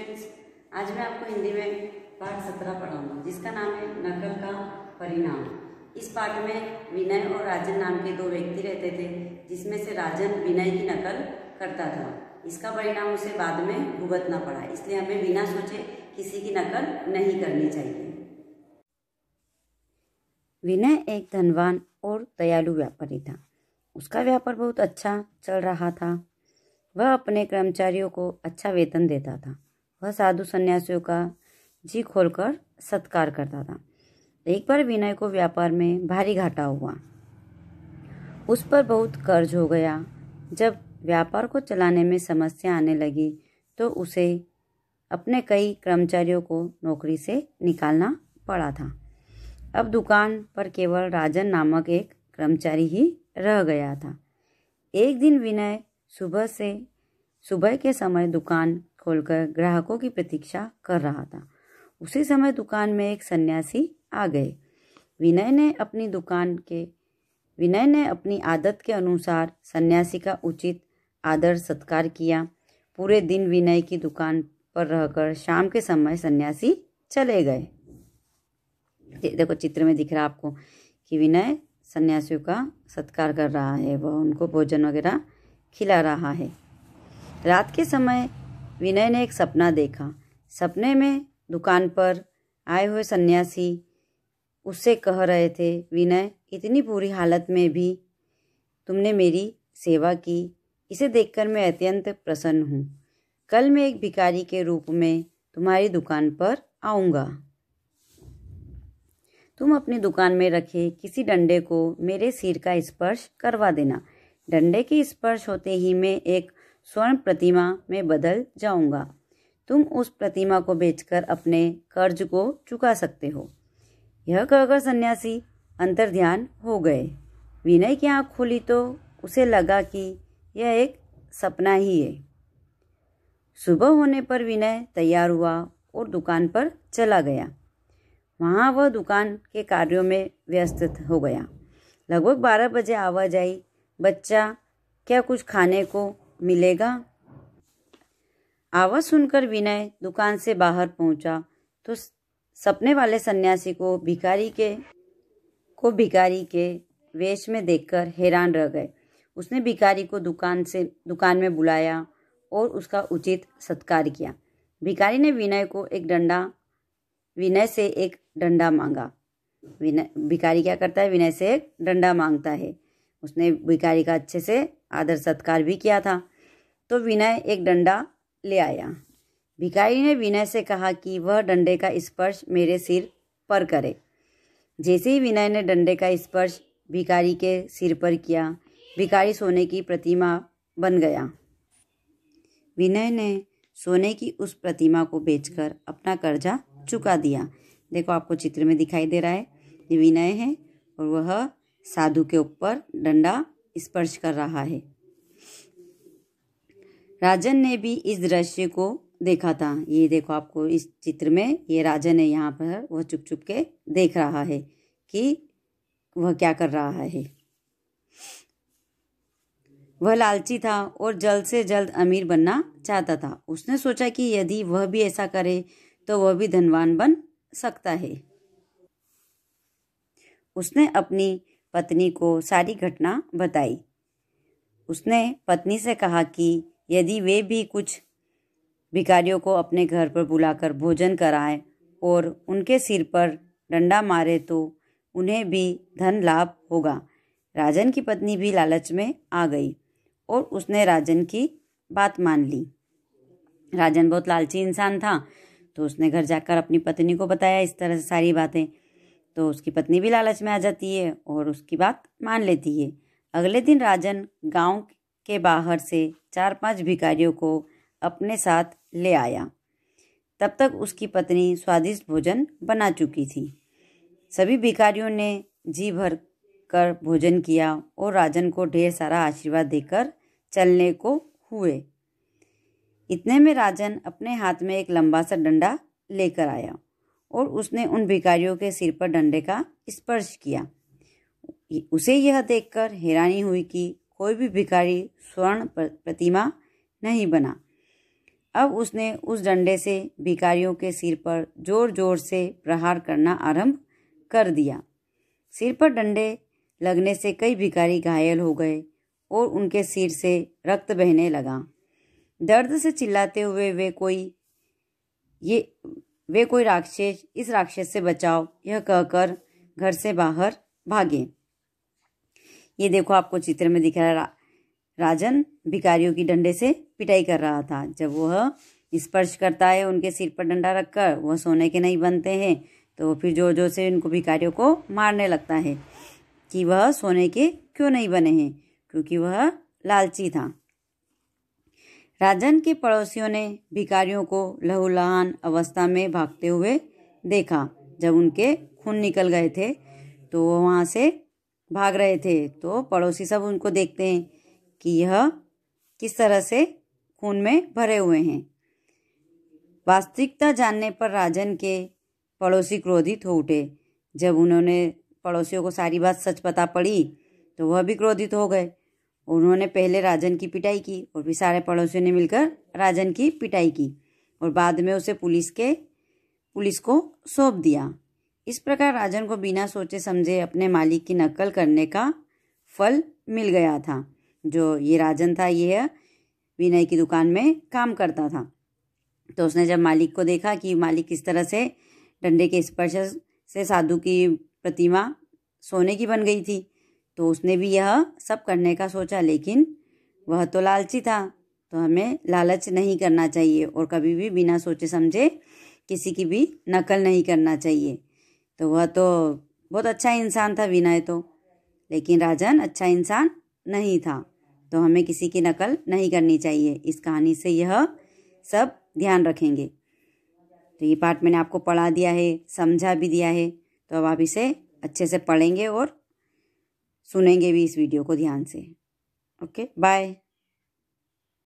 Students, आज मैं आपको हिंदी में पाठ 17 पढ़ाऊंगा जिसका नाम है नकल का परिणाम। इस पाठ में विनय और राजन नाम के दो व्यक्ति रहते थे, जिसमें से राजन विनय की नकल करता था। इसका परिणाम उसे बाद में भुगतना पड़ा, इसलिए हमें बिना सोचे किसी की नकल नहीं करनी चाहिए। विनय एक धनवान और दयालु व्यापारी था। उसका व्यापार बहुत अच्छा चल रहा था। वह अपने कर्मचारियों को अच्छा वेतन देता था। वह साधु सन्यासियों का जी खोलकर सत्कार करता था। एक बार विनय को व्यापार में भारी घाटा हुआ। उस पर बहुत कर्ज हो गया। जब व्यापार को चलाने में समस्या आने लगी तो उसे अपने कई कर्मचारियों को नौकरी से निकालना पड़ा था। अब दुकान पर केवल राजन नामक एक कर्मचारी ही रह गया था। एक दिन विनय सुबह के समय दुकान खोलकर ग्राहकों की प्रतीक्षा कर रहा था। उसी समय दुकान में एक सन्यासी आ गए। विनय ने अपनी आदत के अनुसार सन्यासी का उचित आदर सत्कार किया। पूरे दिन विनय की दुकान पर रहकर शाम के समय सन्यासी चले गए। देखो चित्र में दिख रहा आपको कि विनय सन्यासियों का सत्कार कर रहा है, वह उनको भोजन वगैरह खिला रहा है। रात के समय विनय ने एक सपना देखा। सपने में दुकान पर आए हुए सन्यासी उससे कह रहे थे, विनय, इतनी बुरी हालत में भी तुमने मेरी सेवा की, इसे देखकर मैं अत्यंत प्रसन्न हूँ। कल मैं एक भिखारी के रूप में तुम्हारी दुकान पर आऊँगा। तुम अपनी दुकान में रखे किसी डंडे को मेरे सिर का स्पर्श करवा देना। डंडे के स्पर्श होते ही मैं एक स्वर्ण प्रतिमा में बदल जाऊंगा। तुम उस प्रतिमा को बेचकर अपने कर्ज को चुका सकते हो। यह कहकर सन्यासी अंतर्ध्यान हो गए। विनय की आंख खुली तो उसे लगा कि यह एक सपना ही है। सुबह होने पर विनय तैयार हुआ और दुकान पर चला गया। वहाँ वह दुकान के कार्यों में व्यस्त हो गया। लगभग 12 बजे आवाज आई, बच्चा, क्या कुछ खाने को मिलेगा? आवाज सुनकर विनय दुकान से बाहर पहुंचा तो सपने वाले सन्यासी को भिखारी के वेश में देखकर हैरान रह गए। उसने भिखारी को दुकान में बुलाया और उसका उचित सत्कार किया। भिखारी ने विनय से एक डंडा मांगा। भिखारी क्या करता है? विनय से एक डंडा मांगता है। उसने भिखारी का अच्छे से आदर सत्कार भी किया था, तो विनय एक डंडा ले आया। भिखारी ने विनय से कहा कि वह डंडे का स्पर्श मेरे सिर पर करे। जैसे ही विनय ने डंडे का स्पर्श भिखारी के सिर पर किया, भिखारी सोने की प्रतिमा बन गया। विनय ने सोने की उस प्रतिमा को बेचकर अपना कर्जा चुका दिया। देखो आपको चित्र में दिखाई दे रहा है, ये विनय है और वह साधु के ऊपर डंडा स्पर्श कर रहा है। राजन ने भी इस दृश्य को देखा था। ये देखो आपको इस चित्र में ये राजन है, यहाँ पर वह चुप चुप के देख रहा है कि वह क्या कर रहा है। वह लालची था और जल्द से जल्द अमीर बनना चाहता था। उसने सोचा कि यदि वह भी ऐसा करे तो वह भी धनवान बन सकता है। उसने अपनी पत्नी को सारी घटना बताई। उसने पत्नी से कहा कि यदि वे भी कुछ भिखारियों को अपने घर पर बुलाकर भोजन कराएं और उनके सिर पर डंडा मारे तो उन्हें भी धन लाभ होगा। राजन की पत्नी भी लालच में आ गई और उसने राजन की बात मान ली। राजन बहुत लालची इंसान था, तो उसने घर जाकर अपनी पत्नी को बताया इस तरह से सारी बातें। तो उसकी पत्नी भी लालच में आ जाती है और उसकी बात मान लेती है। अगले दिन राजन गांव के बाहर से 4-5 भिखारियों को अपने साथ ले आया। तब तक उसकी पत्नी स्वादिष्ट भोजन बना चुकी थी। सभी भिखारियों ने जी भर कर भोजन किया और राजन को ढेर सारा आशीर्वाद देकर चलने को हुए। इतने में राजन अपने हाथ में एक लंबा सा डंडा लेकर आया और उसने उन भिखारियों के सिर पर डंडे का स्पर्श किया। उसे यह देखकर हैरानी हुई कि कोई भी भिखारी स्वर्ण प्रतिमा नहीं बना। अब उसने उस डंडे से भिखारियों के सिर पर जोर जोर से प्रहार करना आरंभ कर दिया। सिर पर डंडे लगने से कई भिखारी घायल हो गए और उनके सिर से रक्त बहने लगा। दर्द से चिल्लाते हुए वे कोई राक्षस, इस राक्षस से बचाओ, यह कहकर घर से बाहर भागे। ये देखो आपको चित्र में दिख रहा है, राजन भिखारियों की डंडे से पिटाई कर रहा था। जब वह स्पर्श करता है उनके सिर पर डंडा रखकर, वह सोने के नहीं बनते हैं, तो फिर जोर जोर से उनको भिखारियों को मारने लगता है कि वह सोने के क्यों नहीं बने हैं, क्योंकि वह लालची था। राजन के पड़ोसियों ने भिखारियों को लहूलुहान अवस्था में भागते हुए देखा। जब उनके खून निकल गए थे तो वो वहाँ से भाग रहे थे, तो पड़ोसी सब उनको देखते हैं कि यह किस तरह से खून में भरे हुए हैं। वास्तविकता जानने पर राजन के पड़ोसी क्रोधित हो उठे। जब उन्होंने पड़ोसियों को सारी बात सच पता पड़ी तो वह भी क्रोधित हो गए। उन्होंने पहले राजन की पिटाई की और फिर सारे पड़ोसियों ने मिलकर राजन की पिटाई की और बाद में उसे पुलिस को सौंप दिया। इस प्रकार राजन को बिना सोचे समझे अपने मालिक की नकल करने का फल मिल गया था। जो ये राजन था, यह विनय की दुकान में काम करता था। तो उसने जब मालिक को देखा कि मालिक किस तरह से डंडे के स्पर्श से साधु की प्रतिमा सोने की बन गई थी, तो उसने भी यह सब करने का सोचा। लेकिन वह तो लालची था, तो हमें लालच नहीं करना चाहिए और कभी भी बिना सोचे समझे किसी की भी नकल नहीं करना चाहिए। तो वह तो बहुत अच्छा इंसान था विनय तो, लेकिन राजन अच्छा इंसान नहीं था। तो हमें किसी की नकल नहीं करनी चाहिए। इस कहानी से यह सब ध्यान रखेंगे। तो ये पाठ मैंने आपको पढ़ा दिया है, समझा भी दिया है। तो अब आप इसे अच्छे से पढ़ेंगे और सुनेंगे भी इस वीडियो को ध्यान से। Okay, bye.